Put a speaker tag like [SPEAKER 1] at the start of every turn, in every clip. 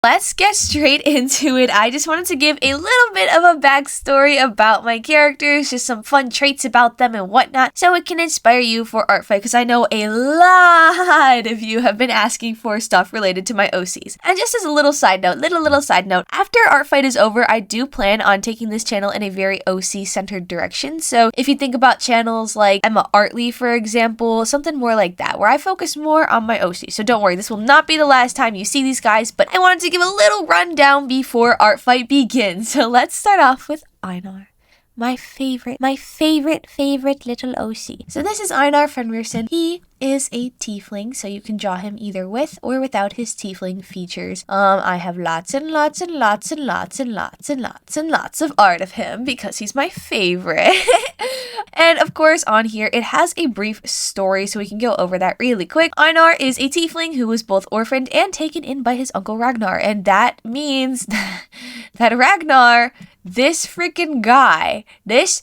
[SPEAKER 1] Let's get straight into it. I just wanted to give a little bit of a backstory about my characters, just some fun traits about them and whatnot, so it can inspire you for art fight, because I know a lot of you have been asking for stuff related to my OCs. And just as a little side note, little side note, after art fight is over, I do plan on taking this channel in a very OC-centered direction. So if you think about channels like Emma Artley, for example, something more like that, where I focus more on my OC. So don't worry, this will not be the last time you see these guys, but I wanted to give a little rundown before art fight begins. So let's start off with Anar, my favorite little OC. So this is Anar Fenrirson. He is a tiefling, so you can draw him either with or without his tiefling features. I have lots of art of him because he's my favorite. And of course on here it has a brief story, so we can go over that really quick. Einar is a tiefling who was both orphaned and taken in by his uncle Ragnar, and that means that Ragnar, this freaking guy, this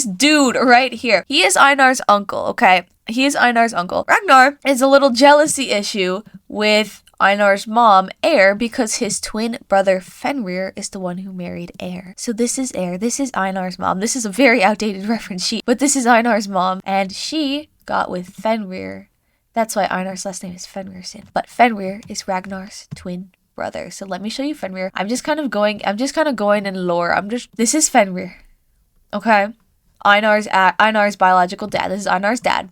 [SPEAKER 1] dude right here, he is Einar's uncle, okay? He is Einar's uncle. Ragnar is a little jealousy issue with Einar's mom, Air, because his twin brother Fenrir is the one who married Air. So this is Air, this is Einar's mom. This is a very outdated reference sheet, but this is Einar's mom, and she got with Fenrir. That's why Einar's last name is Fenrirson. But Fenrir is Ragnar's twin brother. So let me show you Fenrir. I'm just kind of going in lore. This is Fenrir. Okay? Einar's biological dad. This is Einar's dad.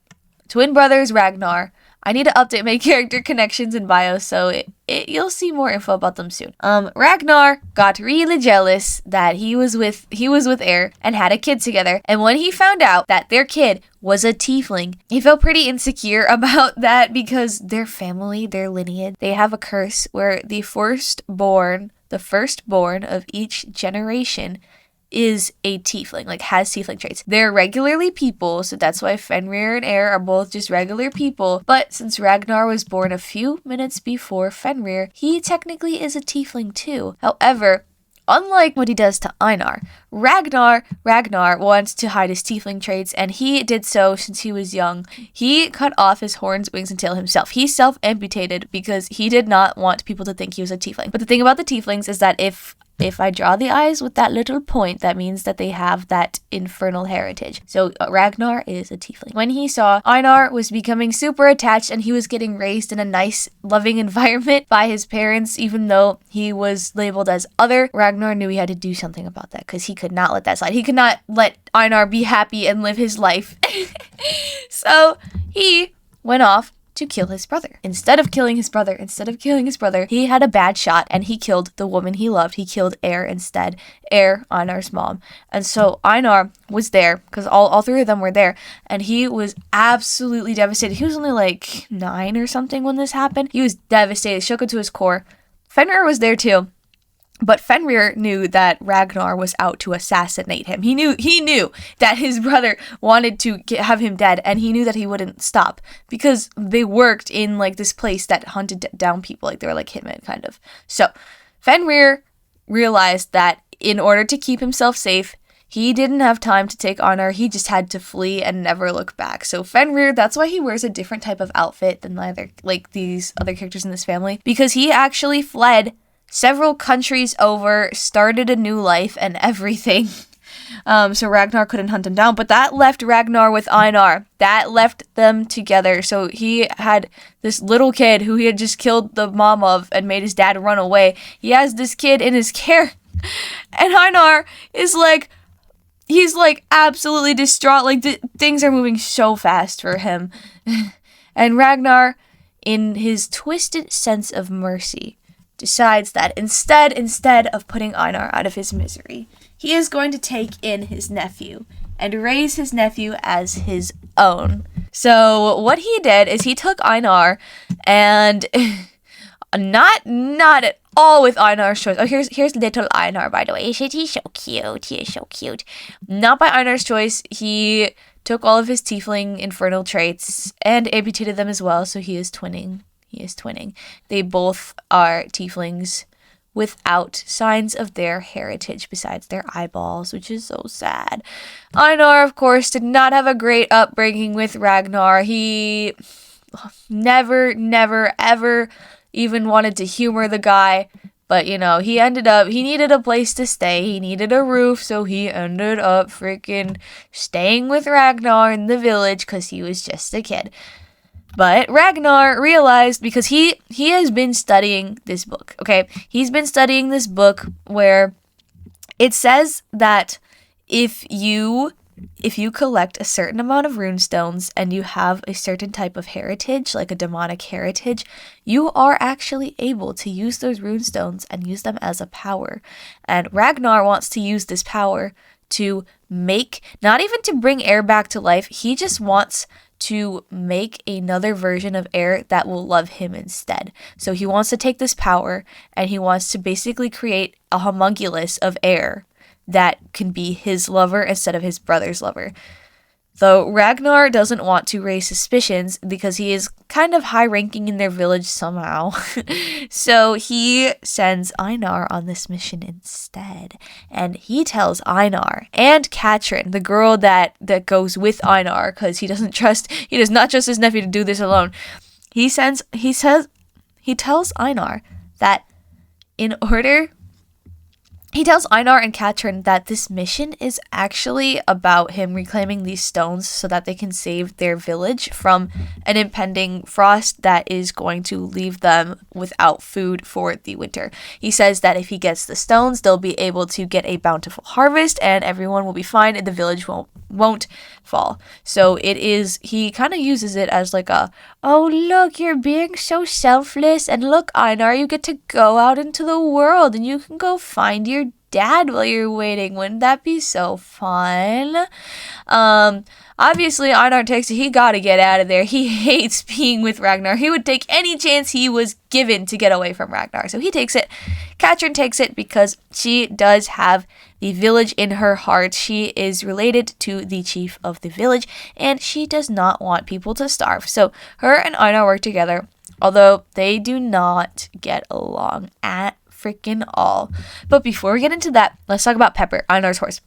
[SPEAKER 1] Twin brothers Ragnar. I need to update my character connections and bios, so you'll see more info about them soon. Ragnar got really jealous that he was with Air and had a kid together, and when he found out that their kid was a tiefling, he felt pretty insecure about that because their family, their lineage, they have a curse where the firstborn of each generation is a tiefling, like has tiefling traits. They're regularly people, so that's why Fenrir and Air are both just regular people. But since Ragnar was born a few minutes before Fenrir, he technically is a tiefling too. However, unlike what he does to Einar, Ragnar wants to hide his tiefling traits, and he did so since he was young. He cut off his horns, wings, and tail himself. He self-amputated because he did not want people to think he was a tiefling. But the thing about the tieflings is that if I draw the eyes with that little point, that means that they have that infernal heritage. So Ragnar is a tiefling. When he saw Einar was becoming super attached and he was getting raised in a nice, loving environment by his parents, even though he was labeled as other, Ragnar knew he had to do something about that because he could not let that slide. He could not let Einar be happy and live his life. So he went off to kill his brother. Instead of killing his brother, he had a bad shot and he killed the woman he loved. He killed Air instead. Air, Einar's mom. And so Einar was there because all three of them were there, and he was absolutely devastated. He was only like 9 or something when this happened. He was devastated, shook him to his core. Fenrir was there too. But Fenrir knew that Ragnar was out to assassinate him. He knew that his brother wanted to have him dead, and he knew that he wouldn't stop because they worked in like this place that hunted down people. Like they were like hitmen kind of. So Fenrir realized that in order to keep himself safe, he didn't have time to take Anar. He just had to flee and never look back. So Fenrir, that's why he wears a different type of outfit than these other characters in this family, because he actually fled several countries over, started a new life and everything. So Ragnar couldn't hunt him down, but that left Ragnar with Einar. That left them together. So he had this little kid who he had just killed the mom of and made his dad run away. He has this kid in his care, and Einar is like, he's like absolutely distraught. Like things are moving so fast for him. And Ragnar, in his twisted sense of mercy, decides that instead of putting Einar out of his misery, he is going to take in his nephew and raise his nephew as his own. So what he did is he took Einar and not at all with Einar's choice. Oh, here's little Einar, by the way. He's so cute. He is so cute. Not by Einar's choice. He took all of his tiefling infernal traits and amputated them as well, so he is twinning. They both are tieflings without signs of their heritage besides their eyeballs, which is so sad. Einar, of course, did not have a great upbringing with Ragnar. He never, ever even wanted to humor the guy. But, he needed a place to stay. He needed a roof, so he ended up freaking staying with Ragnar in the village because he was just a kid. But Ragnar realized, because he has been studying this book, okay? He's been studying this book where it says that if you collect a certain amount of runestones and you have a certain type of heritage, like a demonic heritage, you are actually able to use those runestones and use them as a power. And Ragnar wants to use this power to make, not even to bring air back to life, he just wants to make another version of air that will love him instead. So he wants to take this power and he wants to basically create a homunculus of air that can be his lover instead of his brother's lover. Though Ragnar doesn't want to raise suspicions because he is kind of high ranking in their village somehow. So he sends Einar on this mission instead. And he tells Einar and Citron, the girl that goes with Einar, because he does not trust his nephew to do this alone. He tells Einar that he tells Einar and Citron that this mission is actually about him reclaiming these stones so that they can save their village from an impending frost that is going to leave them without food for the winter. He says that if he gets the stones, they'll be able to get a bountiful harvest and everyone will be fine and the village won't fall. So he kind of uses it as like oh look, you're being so selfless, and look Einar, you get to go out into the world and you can go find your dad while you're waiting. Wouldn't that be so fun? Obviously Einar takes it. He gotta get out of there. He hates being with Ragnar. He would take any chance he was given to get away from Ragnar. So he takes it. Citron takes it because she does have the village in her heart. She is related to the chief of the village and she does not want people to starve. So her and Einar work together, although they do not get along at freaking all. But before we get into that, let's talk about Pepper, Einar's horse.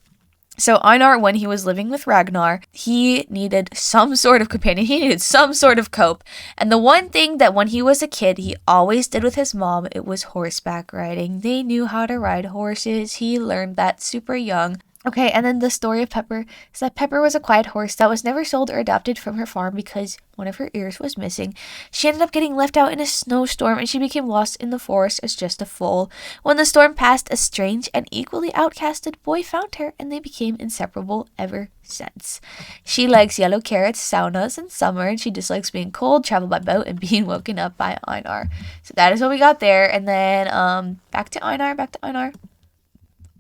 [SPEAKER 1] So Einar, when he was living with Ragnar, he needed some sort of companion. He needed some sort of cope. And the one thing that when he was a kid, he always did with his mom, it was horseback riding. They knew how to ride horses. He learned that super young. Okay, and then the story of Pepper is that Pepper was a quiet horse that was never sold or adopted from her farm because one of her ears was missing. She ended up getting left out in a snowstorm and she became lost in the forest as just a foal. When the storm passed, a strange and equally outcasted boy found her and they became inseparable ever since. She likes yellow carrots, saunas, and summer, and she dislikes being cold, travel by boat, and being woken up by Einar. So that is what we got there. And then back to Einar.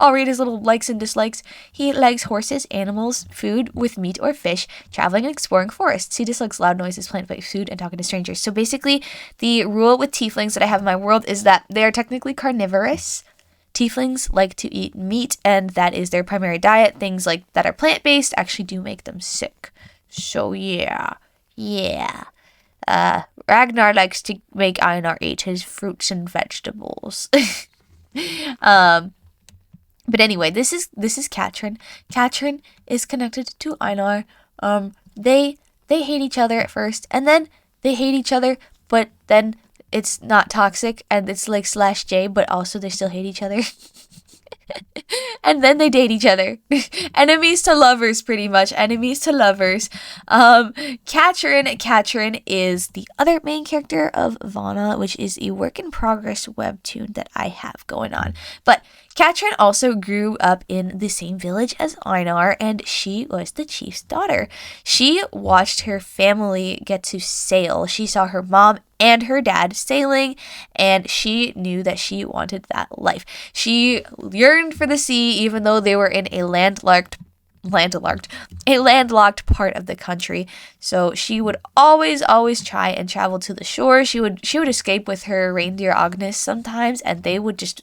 [SPEAKER 1] I'll read his little likes and dislikes. He likes horses, animals, food with meat or fish, traveling and exploring forests. He dislikes loud noises, plant-based food, and talking to strangers. So basically, the rule with tieflings that I have in my world is that they are technically carnivorous. Tieflings like to eat meat, and that is their primary diet. Things like that are plant-based actually do make them sick. So yeah. Ragnar likes to make Einar eat his fruits and vegetables. But anyway, this is Citron. Citron is connected to Einar. They hate each other at first, and then they hate each other, but then it's not toxic, and it's like /J, but also they still hate each other. And then they date each other. Enemies to lovers, pretty much. Enemies to lovers. Citron is the other main character of Vana, which is a work in progress webtoon that I have going on. But Citron also grew up in the same village as Einar, and she was the chief's daughter. She watched her family get to sail. She saw her mom and her dad sailing, and she knew that she wanted that life. She yearned for the sea, even though they were in a landlocked part of the country. So she would always try and travel to the shore. She would escape with her reindeer Agnes sometimes, and they would just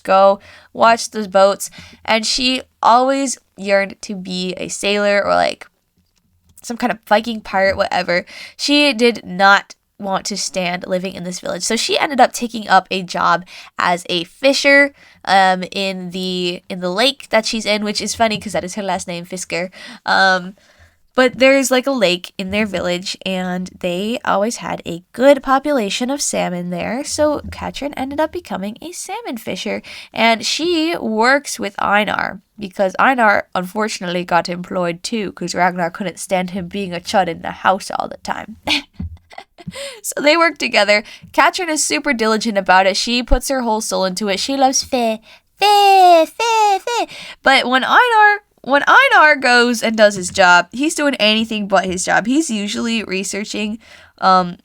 [SPEAKER 1] go watch the boats. And she always yearned to be a sailor or like some kind of Viking pirate, whatever. She did not want to stand living in this village, so she ended up taking up a job as a fisher in the lake that she's in, which is funny because that is her last name, Fisker. But But there's like a lake in their village, and they always had a good population of salmon there. So Citron ended up becoming a salmon fisher, and she works with Einar because Einar unfortunately got employed too because Ragnar couldn't stand him being a chud in the house all the time. So they work together. Citron is super diligent about it. She puts her whole soul into it. She loves Faye. But when Einar goes and does his job, he's doing anything but his job. He's usually researching about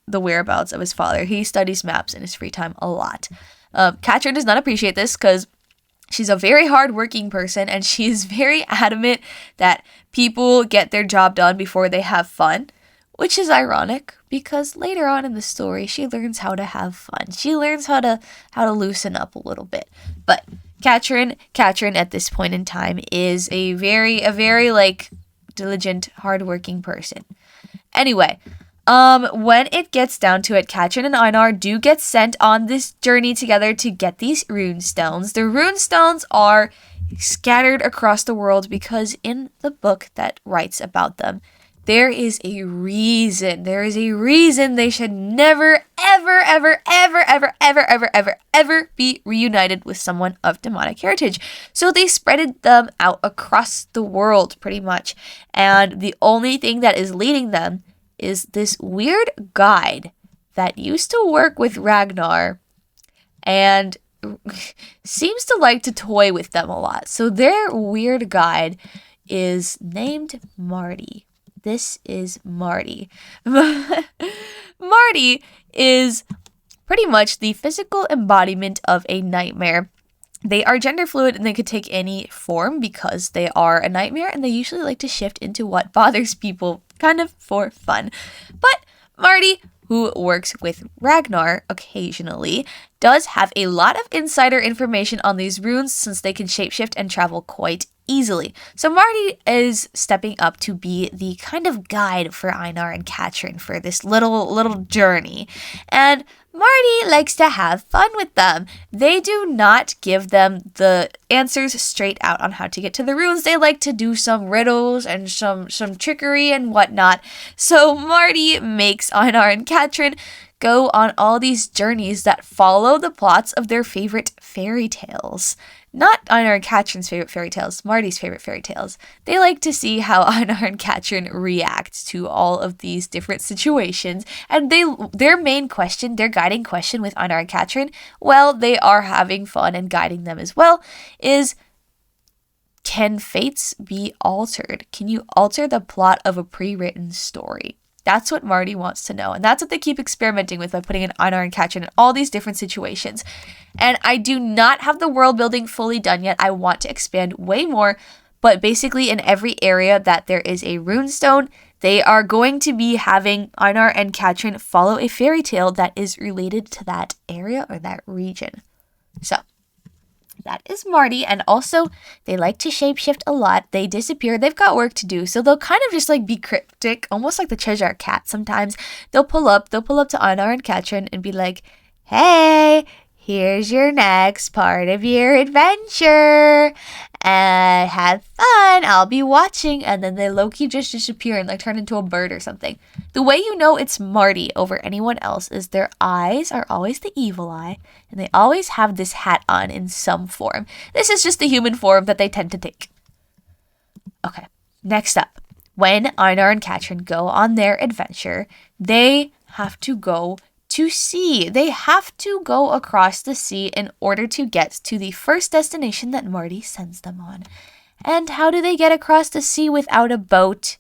[SPEAKER 1] the whereabouts of his father. He studies maps in his free time a lot. Citron does not appreciate this because she's a very hardworking person, and she is very adamant that people get their job done before they have fun, which is ironic because later on in the story, she learns how to have fun. She learns how to loosen up a little bit. But Citron at this point in time is a very like diligent, hardworking person. Anyway, when it gets down to it, Citron and Einar do get sent on this journey together to get these runestones. The runestones are scattered across the world because in the book that writes about them, there is a reason. There is a reason they should never, ever be reunited with someone of demonic heritage. So they spreaded them out across the world pretty much. And the only thing that is leading them is this weird guide that used to work with Ragnar and seems to like to toy with them a lot. So their weird guide is named Marty. This is Marty. Marty is pretty much the physical embodiment of a nightmare. They are gender fluid and they could take any form because they are a nightmare, and they usually like to shift into what bothers people kind of for fun. But Marty, who works with Ragnar occasionally, does have a lot of insider information on these runes since they can shapeshift and travel quite easily. So Marty is stepping up to be the kind of guide for Einar and Citron for this little journey. And Marty likes to have fun with them. They do not give them the answers straight out on how to get to the runes. They like to do some riddles and some trickery and whatnot. So Marty makes Einar and Citron go on all these journeys that follow the plots of their favorite fairy tales. Not Einar and Citron's favorite fairy tales, Marty's favorite fairy tales. They like to see how Einar and Citron react to all of these different situations. And their main question, their guiding question with Einar and Citron, well, they are having fun and guiding them as well, is can fates be altered? Can you alter the plot of a pre-written story? That's what Marty wants to know. And that's what they keep experimenting with by putting in Einar and Citron in all these different situations. And I do not have the world building fully done yet. I want to expand way more. But basically in every area that there is a runestone, they are going to be having Einar and Citron follow a fairy tale that is related to that area or that region. So that is Marty, and also they like to shapeshift a lot. They disappear. They've got work to do, so they'll kind of just like be cryptic, almost like the Cheshire Cat. Sometimes they'll pull up to Anar and Citron and be like, "Hey, here's your next part of your adventure. Have fun. I'll be watching." And then they low-key just disappear and like turn into a bird or something. The way you know it's Marty over anyone else is their eyes are always the evil eye, and they always have this hat on in some form. This is just the human form that they tend to take. Okay, next up. When Einar and Citron go on their adventure, they have to go to sea. They have to go across the sea in order to get to the first destination that Marty sends them on. And how do they get across the sea without a boat?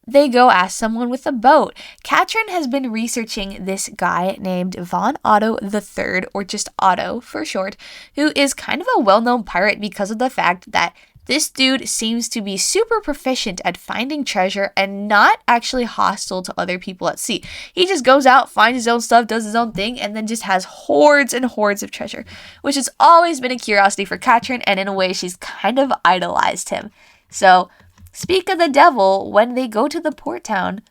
[SPEAKER 1] They go ask someone with a boat. Citron has been researching this guy named Von Otto III, or just Otto for short, who is kind of a well-known pirate because of the fact that this dude seems to be super proficient at finding treasure and not actually hostile to other people at sea. He just goes out, finds his own stuff, does his own thing, and then just has hordes and hordes of treasure, which has always been a curiosity for Citron, and in a way she's kind of idolized him. So, speak of the devil, when they go to the port town,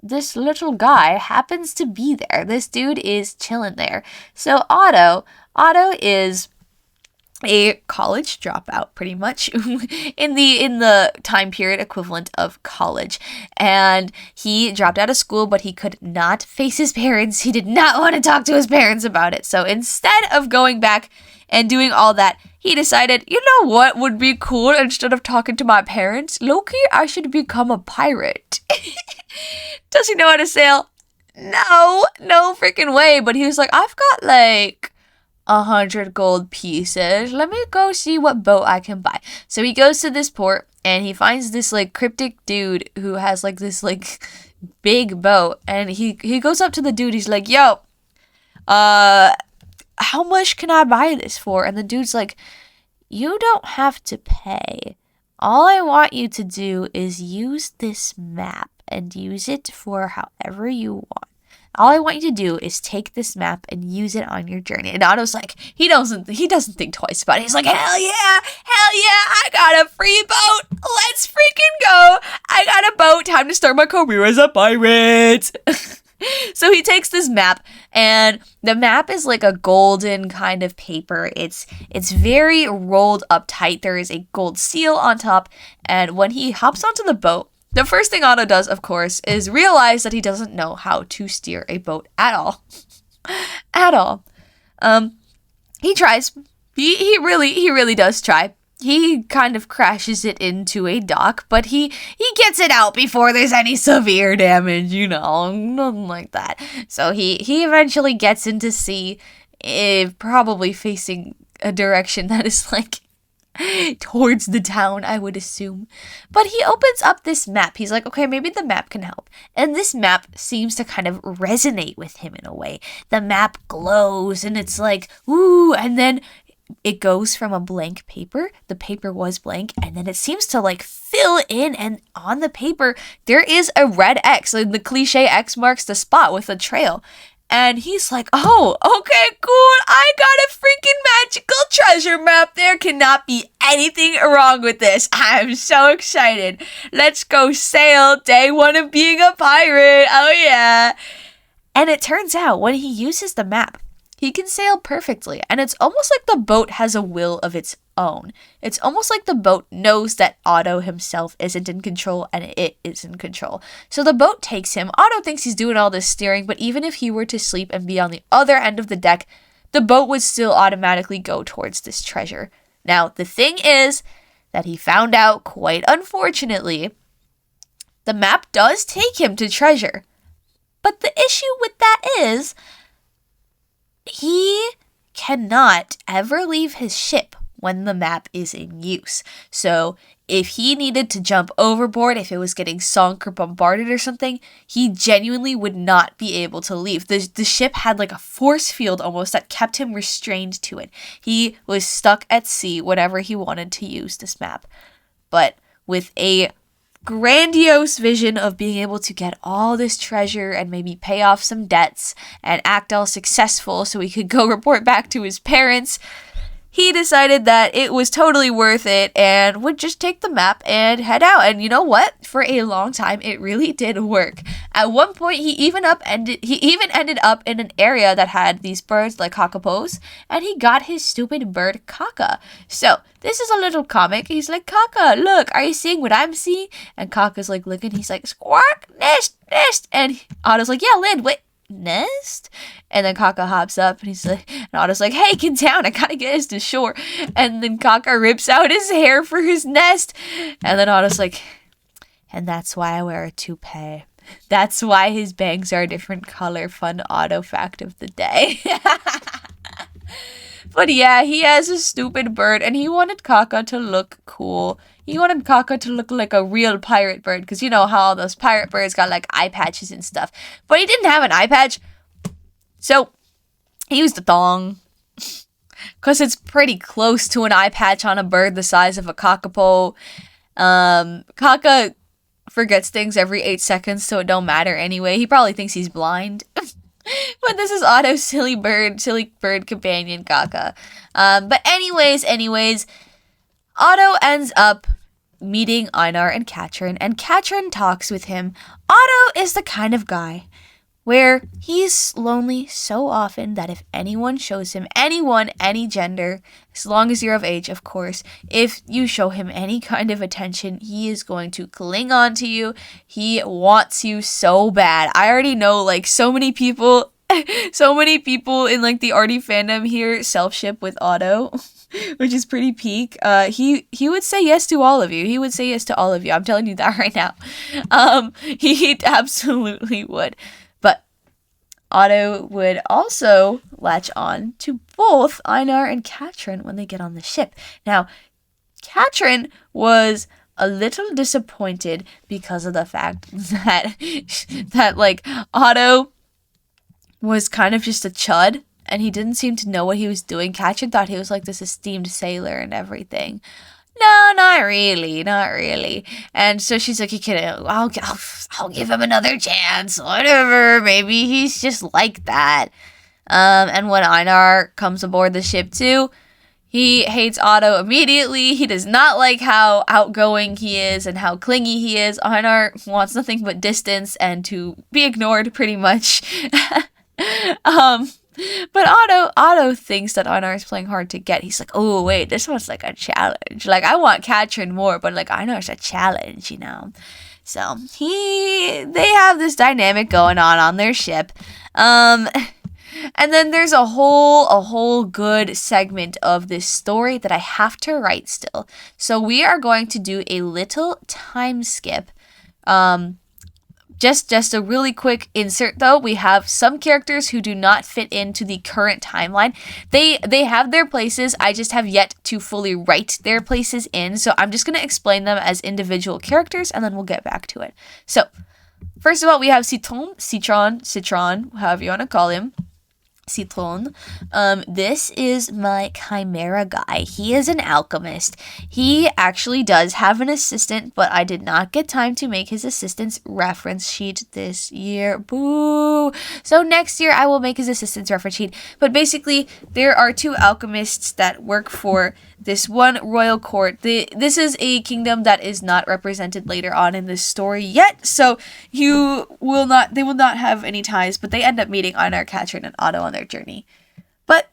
[SPEAKER 1] this little guy happens to be there. This dude is chilling there. So Otto is a college dropout, pretty much, in the time period equivalent of college. And he dropped out of school, but he could not face his parents. He did not want to talk to his parents about it. So instead of going back and doing all that, he decided, you know what would be cool instead of talking to my parents? Loki, I should become a pirate. Does he know how to sail? No freaking way. But he was like, I've got like 100 gold pieces. Let me go see what boat I can buy. So he goes to this port and he finds this like cryptic dude who has like this like big boat. And he goes up to the dude. He's like, yo, how much can I buy this for? And the dude's like, you don't have to pay. All I want you to do is use this map and use it for however you want. All I want you to do is take this map and use it on your journey. And Otto's like, he doesn't think twice about it. He's like, hell yeah, I got a free boat. Let's freaking go. I got a boat. Time to start my career as a pirate. So he takes this map, and the map is like a golden kind of paper. It's very rolled up tight. There is a gold seal on top, and when he hops onto the boat, the first thing Otto does, of course, is realize that he doesn't know how to steer a boat at all. At all. He tries. He really does try. He kind of crashes it into a dock, but he gets it out before there's any severe damage, you know, nothing like that. So he eventually gets into sea, probably facing a direction that is like towards the town, I would assume. But he opens up this map. He's like, okay, maybe the map can help. And this map seems to kind of resonate with him in a way. The map glows and it's like, ooh, and then it goes from a blank paper. The paper was blank, and then it seems to like fill in, and on the paper there is a red X. Like the cliche X marks the spot with a trail. And he's like, oh, okay, cool. I got a freaking magical treasure map. There cannot be anything wrong with this. I'm so excited. Let's go sail. Day one of being a pirate. Oh yeah. And it turns out when he uses the map, he can sail perfectly, and it's almost like the boat has a will of its own. It's almost like the boat knows that Otto himself isn't in control, and it is in control. So the boat takes him. Otto thinks he's doing all this steering, but even if he were to sleep and be on the other end of the deck, the boat would still automatically go towards this treasure. Now, the thing is that he found out, quite unfortunately, the map does take him to treasure. But the issue with that is he cannot ever leave his ship when the map is in use. So if he needed to jump overboard, if it was getting sunk or bombarded or something, he genuinely would not be able to leave. The ship had like a force field almost that kept him restrained to it. He was stuck at sea whenever he wanted to use this map. But with a grandiose vision of being able to get all this treasure and maybe pay off some debts and act all successful so he could go report back to his parents, he decided that it was totally worth it and would just take the map and head out. And you know what? For a long time, it really did work. At one point, he even ended up in an area that had these birds like cockapos, and he got his stupid bird Kaka. So this is a little comic. He's like, Kaka, look, are you seeing what I'm seeing? And Kaka's like looking. He's like, squawk, nest. And Otto's like, yeah, land, wait. Nest? And then Kaka hops up and he's like, and Otto's like, hey, get down, I gotta get us to shore. And then Kaka rips out his hair for his nest. And then Otto's like, and that's why I wear a toupee. That's why his bangs are a different color. Fun Otto fact of the day. But yeah, he has a stupid bird and he wanted Kaka to look cool. He wanted Kaka to look like a real pirate bird, because you know how all those pirate birds got like eye patches and stuff. But he didn't have an eye patch, so he used a thong. Because it's pretty close to an eye patch on a bird the size of a kakapo. Kaka forgets things every 8 seconds, so it don't matter anyway. He probably thinks he's blind. But this is Otto's silly bird companion, Kaka. But anyways, Otto ends up meeting Anar and Citron talks with him. Otto is the kind of guy where he's lonely so often that if anyone shows him, anyone, any gender, as long as you're of age, of course, if you show him any kind of attention, he is going to cling on to you. He wants you so bad. I already know, like, so many people in, like, the Artie fandom here self-ship with Otto, which is pretty peak. He would say yes to all of you. He would say yes to all of you. I'm telling you that right now. He absolutely would. But Otto would also latch on to both Einar and Citron when they get on the ship. Now, Citron was a little disappointed because of the fact that like Otto was kind of just a chud, and he didn't seem to know what he was doing. Citron thought he was like this esteemed sailor and everything. No, not really. And so she's like, I'll give him another chance, whatever. Maybe he's just like that. And when Einar comes aboard the ship too, he hates Otto immediately. He does not like how outgoing he is and how clingy he is. Einar wants nothing but distance and to be ignored, pretty much. But Otto thinks that Einar is playing hard to get. He's like, oh wait, this one's like a challenge. Like, I want Citron more, but like Einar's a challenge, you know. So they have this dynamic going on their ship. And then there's a whole good segment of this story that I have to write still. So we are going to do a little time skip. Just a really quick insert though. We have some characters who do not fit into the current timeline. They have their places. I just have yet to fully write their places in. So I'm just going to explain them as individual characters and then we'll get back to it. So first of all, we have Citron, however you want to call him. Citron. This is my chimera guy. He is an alchemist. He actually does have an assistant, but I did not get time to make his assistant's reference sheet this year. Boo! So next year I will make his assistant's reference sheet. But basically, there are two alchemists that work for this one royal court. This is a kingdom that is not represented later on in this story yet, so they will not have any ties, but they end up meeting Einar, Citron, and Otto on their journey. But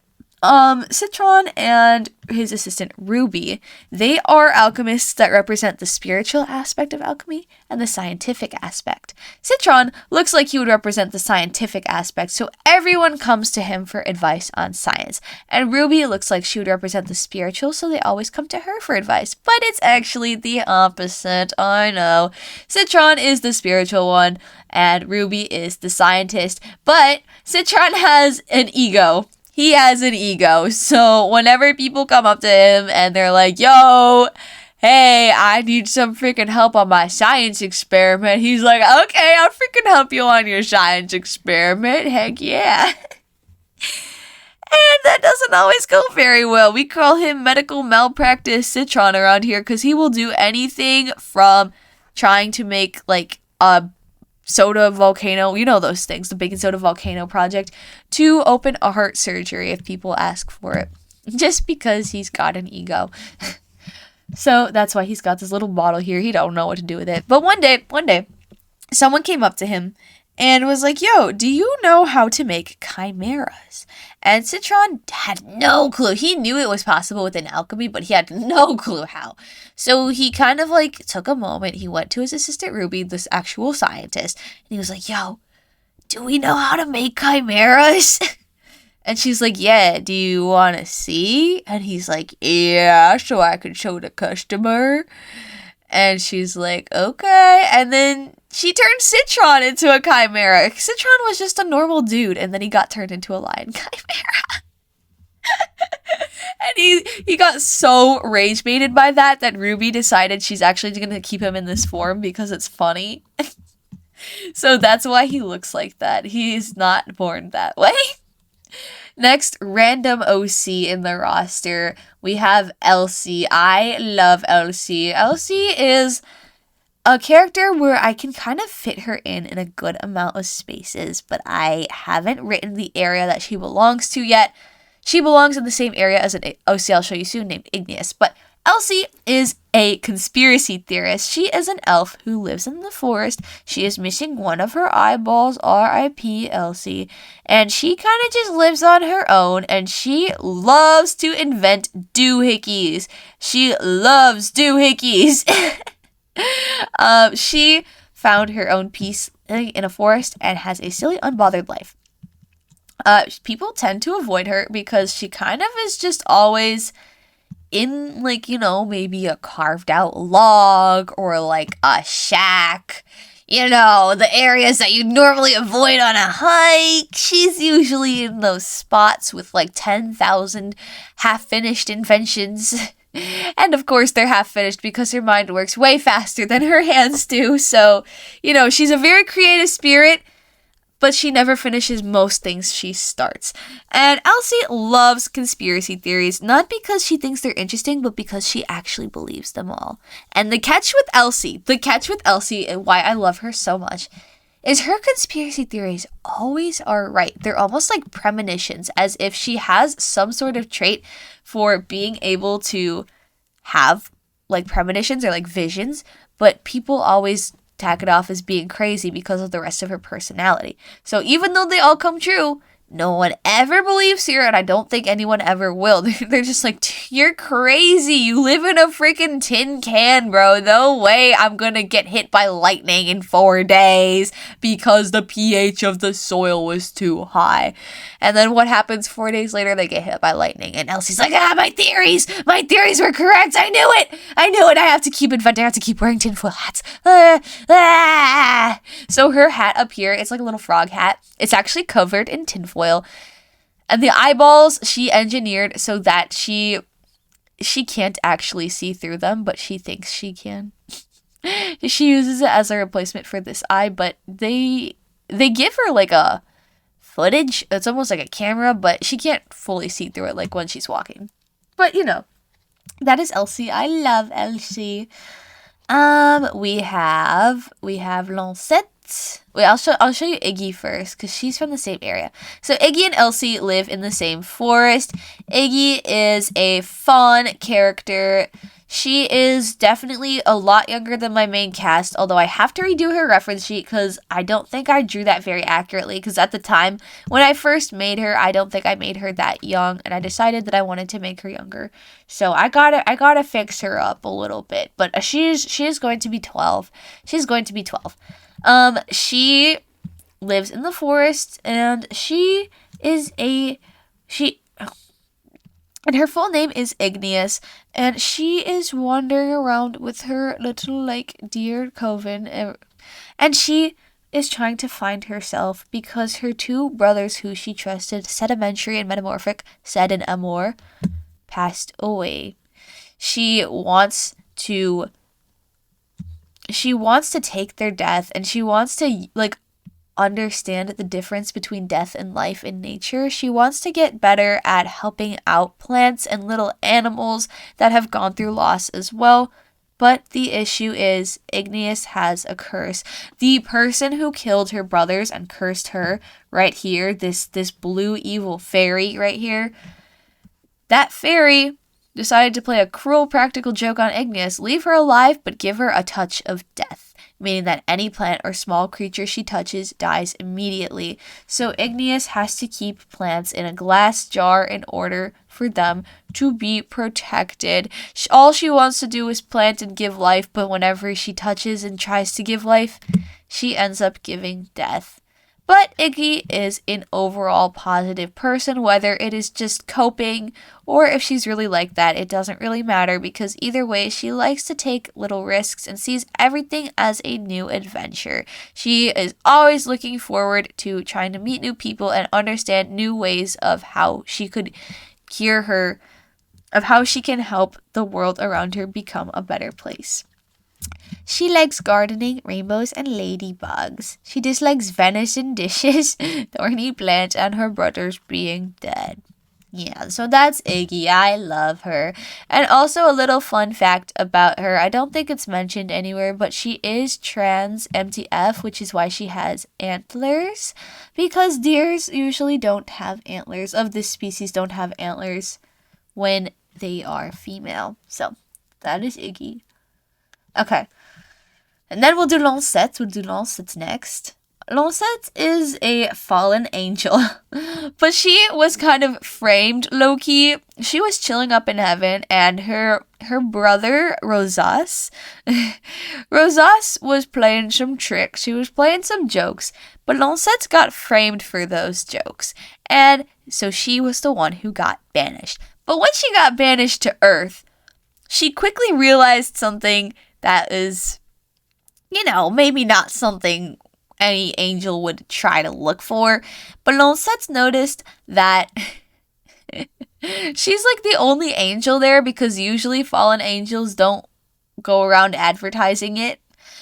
[SPEAKER 1] Citron and his assistant Ruby, they are alchemists that represent the spiritual aspect of alchemy and the scientific aspect. Citron looks like he would represent the scientific aspect, so everyone comes to him for advice on science. And Ruby looks like she would represent the spiritual, so they always come to her for advice. But it's actually the opposite, I know. Citron is the spiritual one, and Ruby is the scientist. But Citron has an ego. He has an ego, so whenever people come up to him and they're like, yo, hey, I need some freaking help on my science experiment, he's like, okay, I'll freaking help you on your science experiment, heck yeah. And that doesn't always go very well. We call him medical malpractice Citron around here because he will do anything from trying to make like a soda volcano, you know those things, the baking soda volcano project, to open a heart surgery if people ask for it, just because he's got an ego. So that's why he's got this little bottle here. He don't know what to do with it. But one day, someone came up to him and was like, yo, do you know how to make chimeras? And Citron had no clue. He knew it was possible within alchemy, but he had no clue how. So he kind of like took a moment. He went to his assistant Ruby, this actual scientist, and he was like, yo, do we know how to make chimeras? And she's like, yeah, do you want to see? And he's like, yeah, so I can show the customer. And she's like, okay. And then she turned Citron into a chimera. Citron was just a normal dude, and then he got turned into a lion chimera. And he got so rage baited by that Ruby decided she's actually going to keep him in this form because it's funny. So that's why he looks like that. He's not born that way. Next, random OC in the roster. We have Elsie. I love Elsie. Elsie is a character where I can kind of fit her in a good amount of spaces, but I haven't written the area that she belongs to yet. She belongs in the same area as an OC I'll show you soon named Igneous, but Elsie is a conspiracy theorist. She is an elf who lives in the forest. She is missing one of her eyeballs, R.I.P. Elsie. And she kind of just lives on her own, and she loves to invent doohickeys. She loves doohickeys. She found her own peace in a forest and has a silly, unbothered life. People tend to avoid her because she kind of is just always in, like, you know, maybe a carved out log or like a shack. You know, the areas that you normally avoid on a hike. She's usually in those spots with like 10,000 half-finished inventions. And of course, they're half-finished because her mind works way faster than her hands do. So, you know, she's a very creative spirit, but she never finishes most things she starts. And Elsie loves conspiracy theories, not because she thinks they're interesting, but because she actually believes them all. And the catch with Elsie, and why I love her so much, is her conspiracy theories always are right. They're almost like premonitions, as if she has some sort of trait for being able to have like premonitions or like visions, but people always tack it off as being crazy because of the rest of her personality. So even though they all come true, no one ever believes her, and I don't think anyone ever will. They're just like, you're crazy. You live in a freaking tin can, bro. No way I'm gonna get hit by lightning in 4 days because the pH of the soil was too high. And then what happens 4 days later? They get hit by lightning. And Elsie's like, my theories were correct. I knew it. I have to keep inventing. I have to keep wearing tinfoil hats. So her hat up here, it's like a little frog hat. It's actually covered in tinfoil. And the eyeballs she engineered so that she can't actually see through them, but she thinks she can. She uses it as a replacement for this eye, but they give her like a footage. It's almost like a camera, but she can't fully see through it like when she's walking. But you know, that is Elsie. I love Elsie. We have Lancette. Wait, I'll show you Iggy first because she's from the same area. So Iggy and Elsie live in the same forest. Iggy is a fawn character. She is definitely a lot younger than my main cast, although I have to redo her reference sheet because I don't think I drew that very accurately, because at the time when I first made her, I don't think I made her that young, and I decided that I wanted to make her younger. So I gotta fix her up a little bit, but she is going to be 12. She's going to be 12. She lives in the forest, and and her full name is Igneous, and she is wandering around with her little, like, deer coven, and she is trying to find herself because her two brothers who she trusted, sedimentary and metamorphic, Sed and Amor, passed away. She wants to take their death, and she wants to, like, understand the difference between death and life in nature. She wants to get better at helping out plants and little animals that have gone through loss as well. But the issue is Igneous has a curse. The person who killed her brothers and cursed her right here, this blue evil fairy right here, that fairy decided to play a cruel practical joke on Igneous, leave her alive but give her a touch of death, meaning that any plant or small creature she touches dies immediately. So Igneous has to keep plants in a glass jar in order for them to be protected. All she wants to do is plant and give life, but whenever she touches and tries to give life, she ends up giving death. But Iggy is an overall positive person, whether it is just coping or if she's really like that, it doesn't really matter, because either way, she likes to take little risks and sees everything as a new adventure. She is always looking forward to trying to meet new people and understand new ways of how she could how she can help the world around her become a better place. She likes gardening, rainbows, and ladybugs. She dislikes venison dishes, thorny plants, and her brothers being dead. Yeah, so that's Iggy. I love her. And also a little fun fact about her. I don't think it's mentioned anywhere, but she is trans MTF, which is why she has antlers. Because deers usually don't have antlers. Of this species don't have antlers when they are female. So That is Iggy. Okay. And then we'll do Lancette. We'll do Lancette next. Lancette is a fallen angel, but she was kind of framed low-key. She was chilling up in heaven, and her brother, Rosas, Rosas was playing some tricks. She was playing some jokes, but Lancette got framed for those jokes, and so she was the one who got banished. But when she got banished to Earth, she quickly realized something that is, maybe not something any angel would try to look for. But Lancette noticed that she's like the only angel there, because usually fallen angels don't go around advertising it.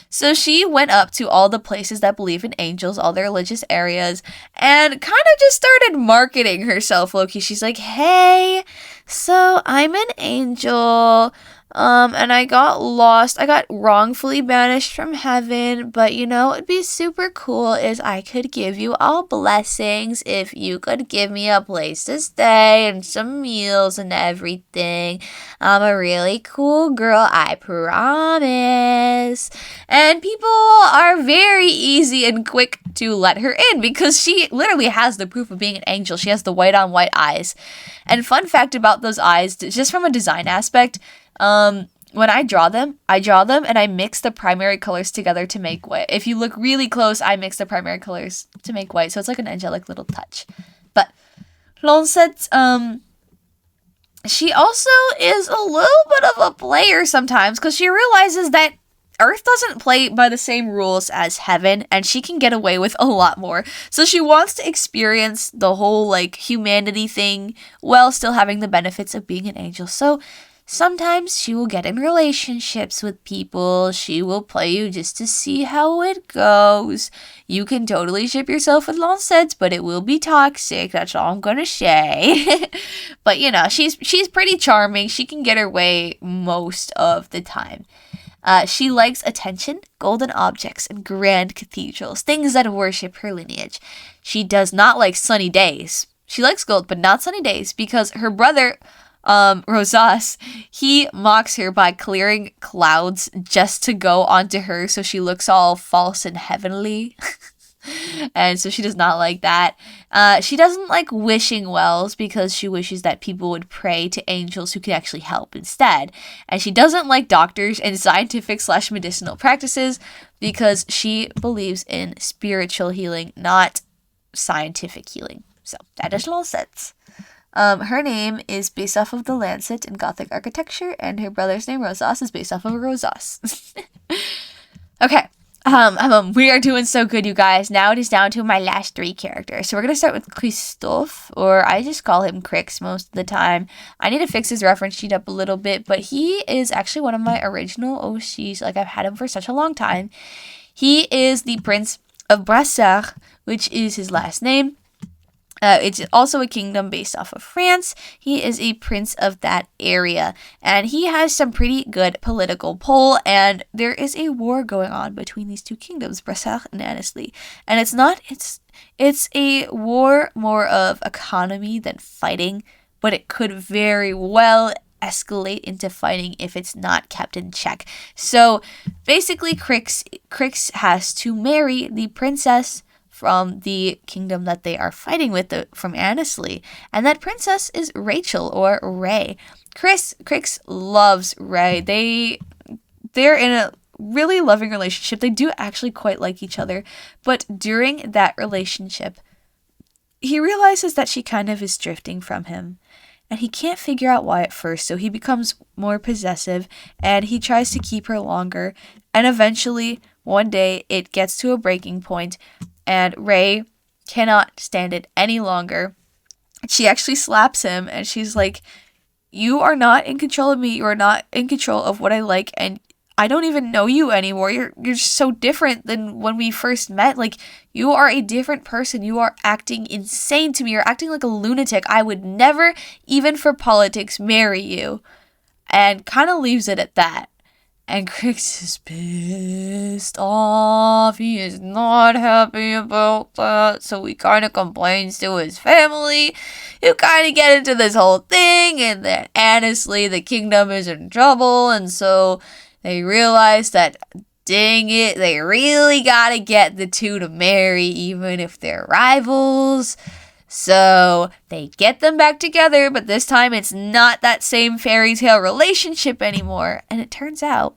[SPEAKER 1] So she went up to all the places that believe in angels, all the religious areas, and kind of just started marketing herself, low-key. She's like, hey, so I'm an angel. And I got lost. I got wrongfully banished from heaven, but it'd be super cool if I could give you all blessings if you could give me a place to stay and some meals and everything. I'm a really cool girl, I promise. And people are very easy and quick to let her in, because she literally has the proof of being an angel. She has the white on white eyes. And fun fact about those eyes, just from a design aspect, when I draw them and I mix the primary colors together to make white. If you look really close, I mix the primary colors to make white. So it's like an angelic little touch. But Lancette, she also is a little bit of a player sometimes, because she realizes that Earth doesn't play by the same rules as heaven, and she can get away with a lot more. So she wants to experience the whole humanity thing while still having the benefits of being an angel. So sometimes she will get in relationships with people. She will play you just to see how it goes. You can totally ship yourself with Lancette, but it will be toxic. That's all I'm gonna say. But she's pretty charming. She can get her way most of the time. She likes attention, golden objects, and grand cathedrals, things that worship her lineage. She does not like sunny days. She likes gold, but not sunny days, because her brother, Rosas, he mocks her by clearing clouds just to go onto her, so she looks all false and heavenly. And so she does not like that. She doesn't like wishing wells, because she wishes that people would pray to angels who could actually help instead. And she doesn't like doctors and scientific/medicinal practices, because she believes in spiritual healing, not scientific healing. So that is Lancette. Her name is based off of the Lancette in Gothic architecture, and her brother's name, Rosas, is based off of Rosas. Okay. We are doing so good, you guys. Now it is down to my last three characters. So we're going to start with Christophe, or I just call him Crix most of the time. I need to fix his reference sheet up a little bit, but he is actually one of my original OCs. I've had him for such a long time. He is the Prince of Brassard, which is his last name. It's also a kingdom based off of France. He is a prince of that area, and he has some pretty good political pull, and there is a war going on between these two kingdoms, Brassard and Annesley. And it's a war more of economy than fighting, but it could very well escalate into fighting if it's not kept in check. So basically, Crix has to marry the princess from the kingdom that they are fighting with, from Annesley. And that princess is Rachel, or Ray. Crix loves Ray. They're in a really loving relationship. They do actually quite like each other. But during that relationship, he realizes that she kind of is drifting from him. And he can't figure out why at first, so he becomes more possessive, and he tries to keep her longer. And eventually, one day, it gets to a breaking point, and Ray cannot stand it any longer. She actually slaps him, and she's like, you are not in control of me. You are not in control of what I like, and I don't even know you anymore. You're just so different than when we first met. You are a different person. You are acting insane to me. You're acting like a lunatic. I would never, even for politics, marry you. And kind of leaves it at that. And Crix is pissed off. He is not happy about that. So he kind of complains to his family, who kind of get into this whole thing. And then honestly, the kingdom is in trouble. And so they realize that, dang it, they really gotta get the two to marry, even if they're rivals. So they get them back together, but this time it's not that same fairy tale relationship anymore. And it turns out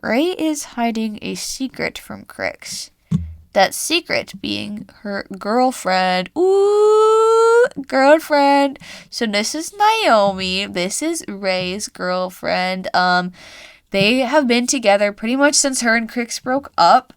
[SPEAKER 1] Ray is hiding a secret from Crix. That secret being her girlfriend. Ooh, girlfriend. So this is Naomi. This is Ray's girlfriend. They have been together pretty much since her and Crix broke up.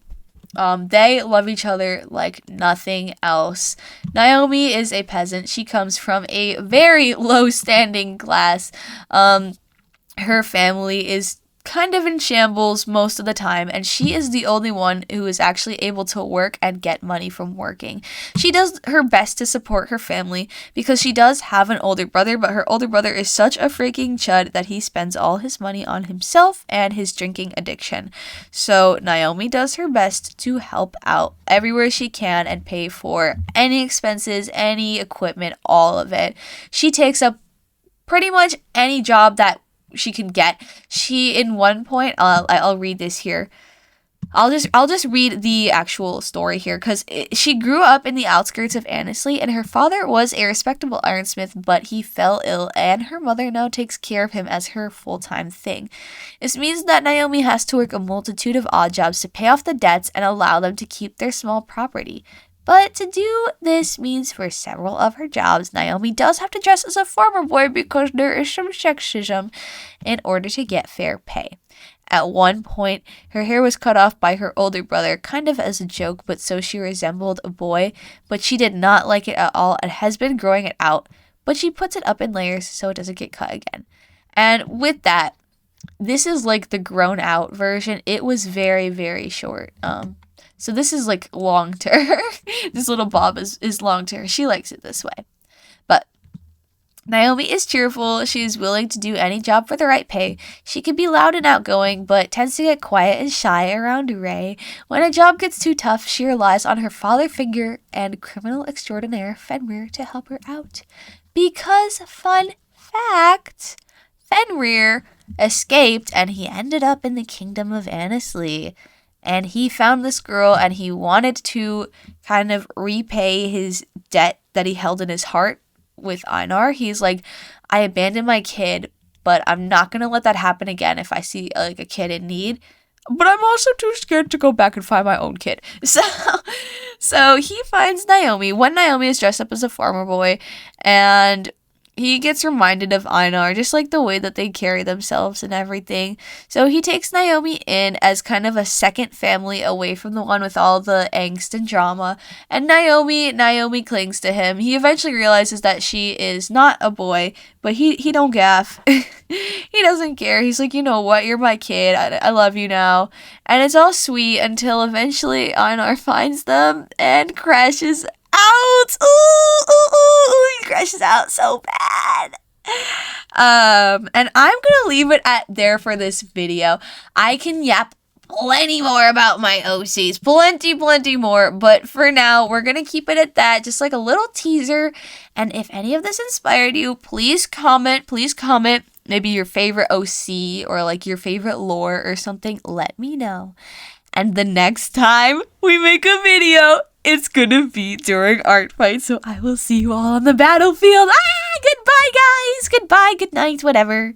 [SPEAKER 1] They love each other like nothing else. Naomi is a peasant. She comes from a very low standing class. Her family is kind of in shambles most of the time, and she is the only one who is actually able to work and get money from working. She does her best to support her family because she does have an older brother, but her older brother is such a freaking chud that he spends all his money on himself and his drinking addiction. So Naomi does her best to help out everywhere she can and pay for any expenses, any equipment, all of it. She takes up pretty much any job that she can get. She, in one point, I'll read this here. I'll just read the actual story here, because she grew up in the outskirts of Annesley, and her father was a respectable ironsmith, but he fell ill, and her mother now takes care of him as her full-time thing. This means that Naomi has to work a multitude of odd jobs to pay off the debts and allow them to keep their small property. But to do this means for several of her jobs, Naomi does have to dress as a farmer boy because there is some sexism in order to get fair pay. At one point, her hair was cut off by her older brother, kind of as a joke, but so she resembled a boy, but she did not like it at all and has been growing it out, but she puts it up in layers so it doesn't get cut again. And with that, this is like the grown out version. It was very, very short. So this is like long to her. This little bob is long to her. She likes it this way. But Naomi is cheerful. She is willing to do any job for the right pay. She can be loud and outgoing, but tends to get quiet and shy around Ray. When a job gets too tough, she relies on her father figure and criminal extraordinaire Fenrir to help her out. Because, fun fact, Fenrir escaped and he ended up in the kingdom of Annesley. And he found this girl and he wanted to kind of repay his debt that he held in his heart with Anar. He's like, I abandoned my kid, but I'm not going to let that happen again if I see like a kid in need. But I'm also too scared to go back and find my own kid. So he finds Naomi when Naomi is dressed up as a farmer boy, and he gets reminded of Einar, just like the way that they carry themselves and everything. So he takes Naomi in as kind of a second family away from the one with all the angst and drama. And Naomi clings to him. He eventually realizes that she is not a boy, but he don't gaff. He doesn't care. He's like, you know what? You're my kid. I love you now. And it's all sweet until eventually Einar finds them and crashes out. Ooh, he crashes out so bad. And I'm gonna leave it at there for this video. I can yap plenty more about my OCs, plenty more, but for now we're gonna keep it at that, just like a little teaser. And if any of this inspired you, please comment maybe your favorite OC or like your favorite lore or something. Let me know. And the next time we make a video, it's gonna be during art fight, so I will see you all on the battlefield. Goodbye, guys. Goodbye, good night, whatever.